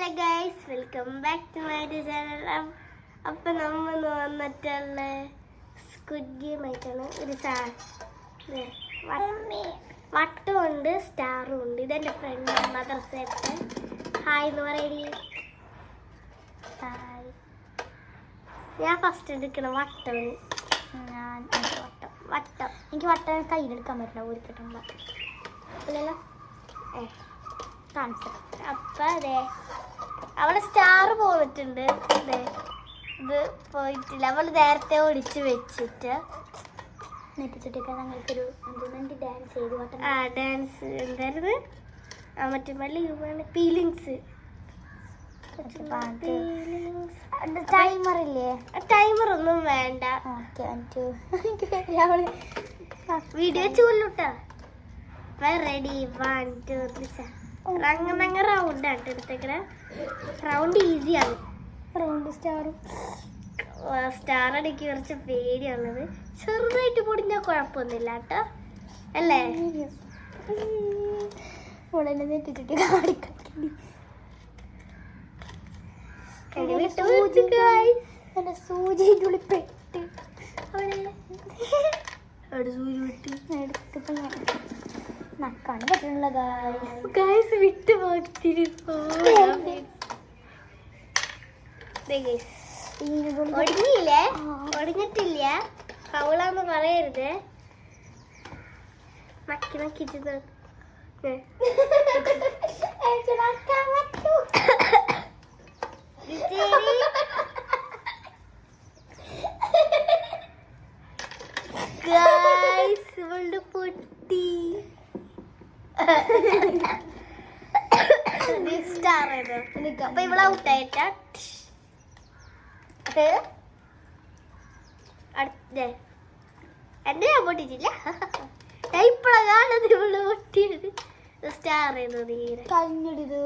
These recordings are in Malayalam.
Hello guys, welcome back to my channel. അപ്പം നമ്മൾ വന്നിട്ടുള്ള സ്ക്വിഡ് ഗെയിം ആയിട്ടാണ്. ഒരു വട്ടമുണ്ട്, സ്റ്റാറും ഉണ്ട്. ഇതെൻ്റെ ഫ്രണ്ട് മദർസേട്ട്. ഹായ് എന്ന് പറയടി. ഹായ്. ഞാൻ ഫസ്റ്റ് എടുക്കണം വട്ടം. വട്ടം എനിക്ക് വട്ടം കയ്യിലെടുക്കാൻ പറ്റില്ല, ഒരു കിട്ടുമ്പോൾ അല്ലല്ലോ കാണിച്ചു. അപ്പം അതെ അവളെ സ്റ്റാർ പോന്നിട്ടുണ്ട്. അതെ ഇത് പോയിട്ടില്ല. അവൾ നേരത്തെ ഒടിച്ച് വെച്ചിട്ട് നെറ്റിച്ചിട്ടൊക്കെ ഞങ്ങൾക്കൊരു ഡാൻസ് ചെയ്തു. ഡാൻസ് എന്തായിരുന്നു? മറ്റേ ഫീലിങ്സ്. ടൈമർ ഇല്ലേ? ടൈമർ ഒന്നും വേണ്ട. വീഡിയോ ചൂല്ലുട്ടാ. റെഡി 1 2 3 അങ്ങനെ റൗണ്ട് ആയിട്ട് എടുത്തേക്കണ. റൗണ്ട് ഈസിയാണ്. റൗണ്ട് സ്റ്റാർ അടിക്ക് കുറച്ച് പേടിയാണത്. ചെറുതായിട്ട് പൊടിഞ്ഞാൽ കുഴപ്പമൊന്നുമില്ല കേട്ടോ, അല്ലേ? സൂചിന്റെ ഉള്ളിൽ പെട്ട് നക്കാണ് പറ്റുള്ള ഗൈസ്. വിട്ട് ഒടിഞ്ഞില്ലേ? ഒടിഞ്ഞിട്ടില്ല. ഫൗളാന്ന് പറയരുത്. നക്കി നക്കിട്ട് പൊട്ടി. അപ്പൊ ഇവിടെ ഔട്ടായിട്ട എന്റെ ഞാൻ പൊട്ടിട്ടില്ല. ഇപ്പഴാണ് ഇവള് പൊട്ടിയത്. സ്റ്റാർ ചെയ്തു തീരെ കരിഞ്ഞത്.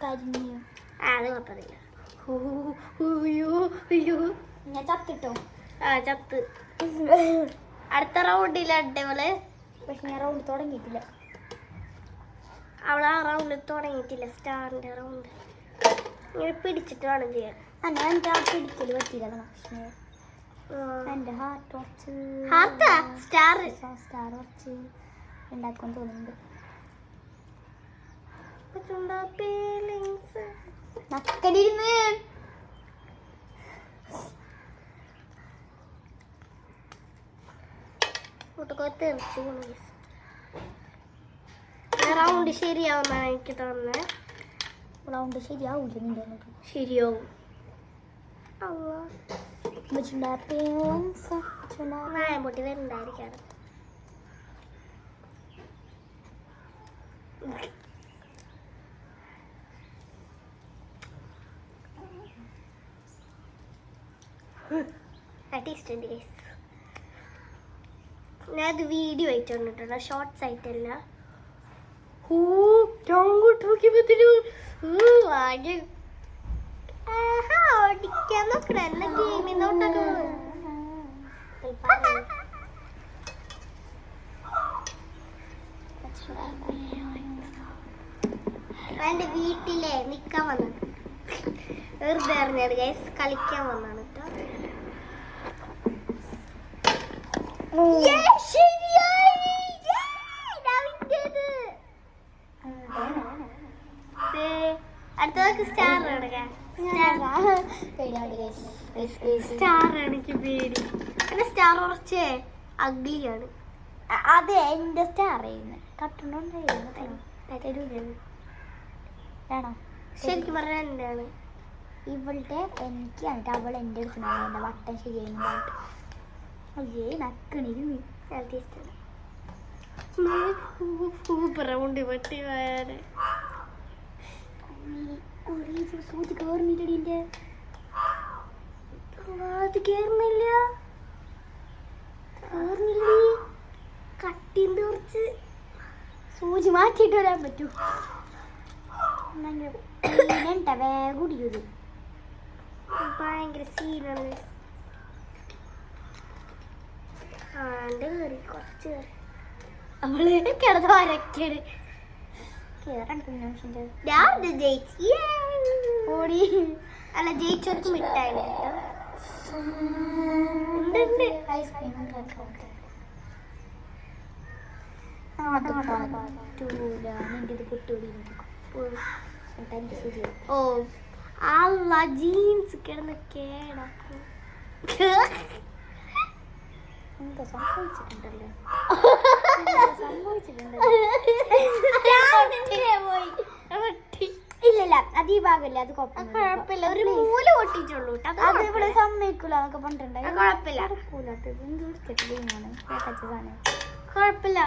കരിഞ്ഞു. അത് കുഴപ്പമില്ല. ഞാൻ ചത്തിട്ടോ? ചത്ത്. അടുത്ത റൗണ്ടിലുണ്ട് ഇവള്. പക്ഷെ ഞാൻ റൗണ്ട് തുടങ്ങിയിട്ടില്ല. അവൾ ആ റൗണ്ടിൽ തുടങ്ങിയിട്ടില്ല. സ്റ്റാറിന്റെ റൗണ്ട് ഇങ്ങനെ പിടിച്ചിട്ട് വേണം ചെയ്യാൻ. എനിക്ക് ആ പിടിക്കല് പറ്റില്ല. പക്ഷേ എന്റെ ഹാർട്ട് കുറച്ച് സ്റ്റാർ കുറച്ച് ഉണ്ടാക്കാൻ തോന്നുന്നുണ്ട്. നക്കലിരുന്ന് തെറിച്ചു. റൗണ്ട് ശരിയാവുന്നാണ് എനിക്ക് തോന്നുന്നത്. റൗണ്ട് ശരിയാവൂല. ശരിയാവും. പൊട്ടി വരുന്നുണ്ടായിരിക്കാണ്. ഞാനത് വീഡിയോ ആയിട്ട് വന്നിട്ടുണ്ട്, ഷോർട്സ് ആയിട്ടല്ല. ഓടിക്കാൻ നോക്കണ ഗെയിമിന്നോട്ടൊക്കെ. എന്റെ വീട്ടിലെ നിക്കാൻ വന്നത് വെറുതെ അറിഞ്ഞത് ഗൈസ്. കളിക്കാൻ വന്നാണ് കേട്ടോ. അടുത്തതൊക്കെ സ്റ്റാർ സ്റ്റാർ എനിക്ക് പേടി. എന്റെ സ്റ്റാർ കുറച്ച് അഗ്ലിയാണ്. അതെ എന്റെ സ്റ്റാർ കട്ടണോണ്ടാണോ? ശരിക്കും പറഞ്ഞാൽ എന്താണ് ഇവളുടെ എനിക്ക് എന്നിട്ട് അവൾ എൻ്റെ അടുത്ത് വട്ടം ശരിയായിട്ട്. അയ്യേ നക്കണിരുന്ന് റൗണ്ട് പറ്റി വേറെ സൂചി കയറുന്നില്ല. അത് കേറുന്നില്ല. കട്ടിന്റെ കുറച്ച് സൂചി മാറ്റിയിട്ട് വരാൻ പറ്റൂ. വേഗം ഭയങ്കര സീനാണ്. കുറച്ച് അവള് കിടന്ന് വരക്കണ്. ഓടി അല്ല ജയിച്ചവർക്ക് മിഠായി ഐസ്ക്രീം ഓ അല്ല ജീൻസ് കിടന്ന് കേടാക്കും എന്താ സംഭവിച്ചിട്ടുണ്ടല്ലോ ഇല്ലല്ല അത് ഈ ഭാഗമല്ല അത് കുഴപ്പമില്ല ഒരു മൂല പൊട്ടിച്ചുള്ളൂ അത് ഇവിടെ സമ്മതിക്കൂല എന്നൊക്കെ പറഞ്ഞിട്ടുണ്ടായി കുഴപ്പമില്ല കുഴപ്പമില്ല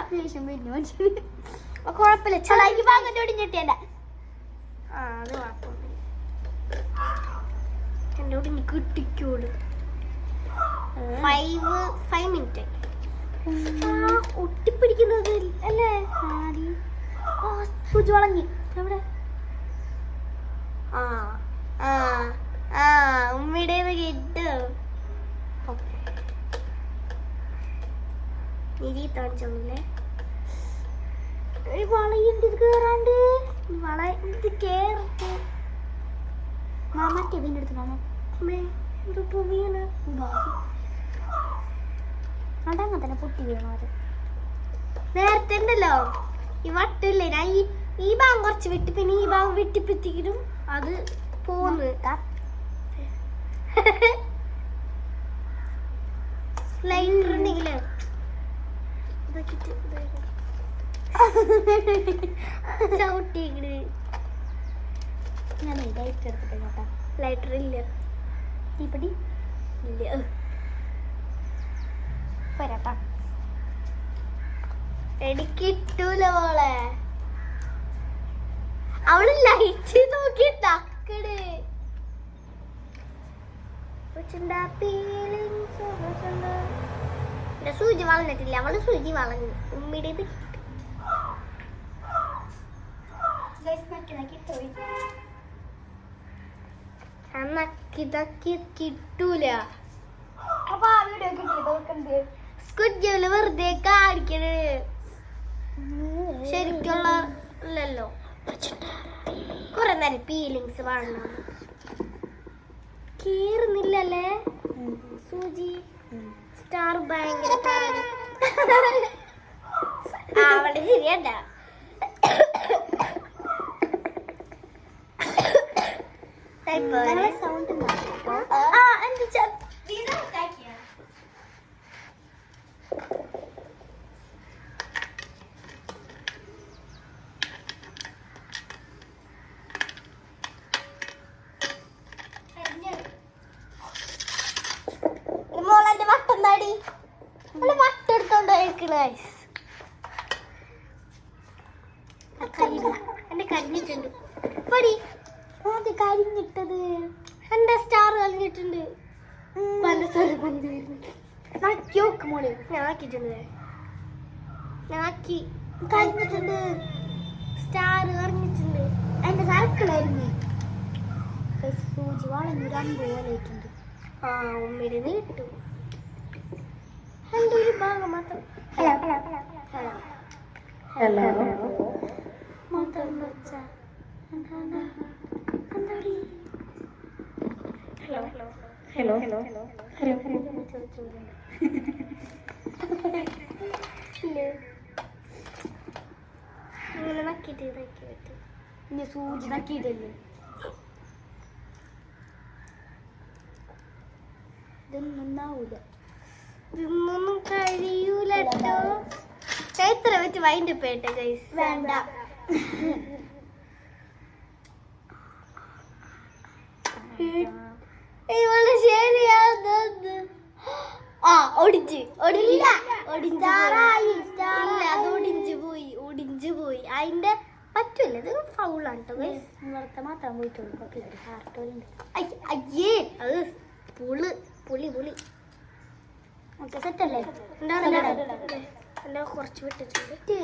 കുഴപ്പമില്ല ചെളാക്കി ഭാഗം ഒടിഞ്ഞിട്ടേണ്ട ആ അത് കുഴപ്പമില്ല എന്നോട് ഇനി കിട്ടിക്കോളൂ 5 മിനിറ്റ് ഒട്ടിപ്പിടിക്കുന്നത് അല്ലേ സൂചി വളഞ്ഞി എവിടെ ആ ആ ആ ഉമ്മയുടേത് കിട്ടും നിധി തോന്നിച്ചോളൂല്ലേ ഒരു വളയുണ്ട് ഇത് കേറാണ്ട് വള ഇത് കേറട്ടെ മറ്റേ ഇതിൻ്റെ അടുത്ത് മാമേ ഇതിപ്പോ വീണ് അതങ്ങനെ തന്നെ പൊട്ടി വീണു അത് നേരത്തെ ഉണ്ടല്ലോ ഈ വട്ടില്ലേ ഞാൻ ഈ ഭാഗം കുറച്ച് വിട്ട് പിന്നെ ഈ ഭാഗം വെട്ടിപ്പിത്തിക്കും അത് പോന്ന് ലൈറ്റർ ഉണ്ടെങ്കിലേ ചവിട്ടിക്കണ് ഞാൻ ലൈറ്റർ എടുത്തിട്ട് കേട്ടാ ലൈറ്റർ ഇല്ല തീപ്പടി ഇല്ല വരാട്ടാ എനിക്കിട്ടൂല മോളെ അവള് ലൈറ്റ് നോക്കി തക്കട് സൂചി വളഞ്ഞിട്ടില്ല അവള് സൂചി വളഞ്ഞു ഉമ്മിടേത് കിട്ടൂല അപ്പൊ ആ വീഡിയോ കിട്ടിയത് സ്കുഡ്ജുകള് വെറുതെ കാണിക്കണേ ശരിക്കുള്ളല്ലോ കുറെ നേരം ഫീലിങ്സ് വേണം കീറുന്നില്ലല്ലേ സൂചി സ്റ്റാർ ഭയങ്കര അവിടെ ശരിയണ്ട സൗണ്ട് മോളെന്റെ വട്ടം താടി വട്ടെടുത്തോണ്ടായിരിക്കണ എന്റെ കരിഞ്ഞിട്ടുണ്ട് പടി കരിഞ്ഞിട്ടത് എന്റെ സ്റ്റാർ കരിഞ്ഞിട്ടുണ്ട് നോക്ക് മോള് ഞാക്കിട്ടുണ്ട് ഞാക്കി കരിഞ്ഞിട്ടുണ്ട് സ്റ്റാർ കരിഞ്ഞിട്ടുണ്ട് എന്റെ സർക്കിളായിരുന്നു സൂചി വളഞ്ഞു 2 പോലെയായിട്ടുണ്ട് ആ ഉമ്മയുടെ കിട്ടും എന്റെ ഒരു ഭാഗം മാത്രം ഹലോ മാത്രം വെച്ച ഹലോ ഹലോ ഹലോ ഹലോ ഇങ്ങനെ നക്കിട്ട് ഇതാക്കി പറ്റും ഇനി സൂചി നക്കിയിട്ടല്ലേ ഇതൊന്നും കഴിയൂലോ ചൈത്ര വെച്ച് വൈൻഡ് പേട്ടെ ഗൈസ് വേണ്ട ഇവള് ശരിയാന്ന് ആ ഒടിഞ്ഞു ഒടിഞ്ഞില്ല അത് ഒടിഞ്ഞു പോയി അതിന്റെ പറ്റൂല ഇത് ഫൗളാണ് കേട്ടോ ഗൈസ് മാത്രം പോയിട്ടുള്ളൂ അയ്യേ അത് പുളി ഓക്കെ സെറ്റല്ലേ എന്താ കുറച്ച് വിട്ടിട്ടുണ്ട്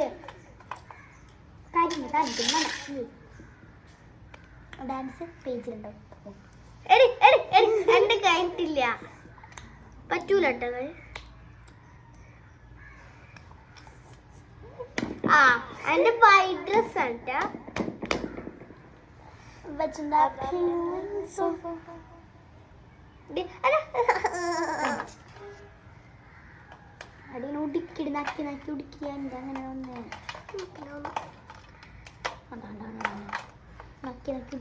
ഡാൻസ് പേജിലുണ്ടോ എന്റെ കഴിഞ്ഞിട്ടില്ല പറ്റൂല കേട്ടോ ആ എന്റെ വൈറ്റ് ഡ്രസ് ആണ് അടിയിൽ ഉടുക്കിടി നക്കി നക്കി ഉടുക്കിയ അങ്ങനെ ഒന്ന് നക്കി നക്കി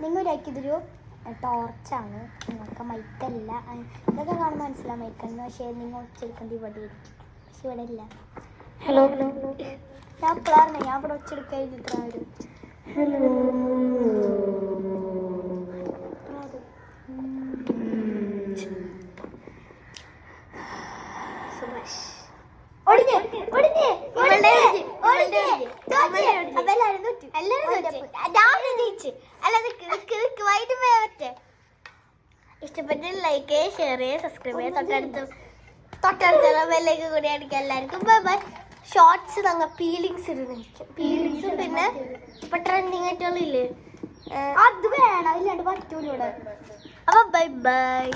നിങ്ങളൊരാക്കിയതൊരു ടോർച്ചാണ്. നിങ്ങൾക്ക് മൈക്കല്ല. ഇതൊക്കെ കാണുമ്പോൾ മനസ്സിലാവും മൈക്കെന്ന്. പക്ഷേ നിങ്ങൾ ഒച്ചെടുക്കേണ്ട ഇവിടെ ആയിരിക്കും. പക്ഷെ ഇവിടെ ഇല്ല. ഹലോ ഹലോ ഞാൻ ഇപ്പോഴാണ് ഞാൻ ഇവിടെ ഒച്ചെടുക്കാൻ ഇത്ര വരും. ഹലോ സുഭാഷ് ഇഷ്ടപ്പെട്ട ലൈക്ക് ഷെയർ ചെയ്യുക, സബ്സ്ക്രൈബ് ചെയ്യുക, തൊട്ടടുത്തുള്ള ബെല്ലേക്ക് കൂടി അടിക്കുക. എല്ലാവർക്കും ബൈ ബൈ. ഷോർട്സ് ഞങ്ങൾ പീലിങ്സ് ഇടുന്നിരിക്കും. പീലിങ്സും പിന്നെ ഇപ്പൊ ട്രെൻഡിങ് ആയിട്ടുള്ളില്ലേ അത് വേണം, ഇല്ലാണ്ട് പറ്റൂലൂടെ. അപ്പൊ ബൈ ബൈ.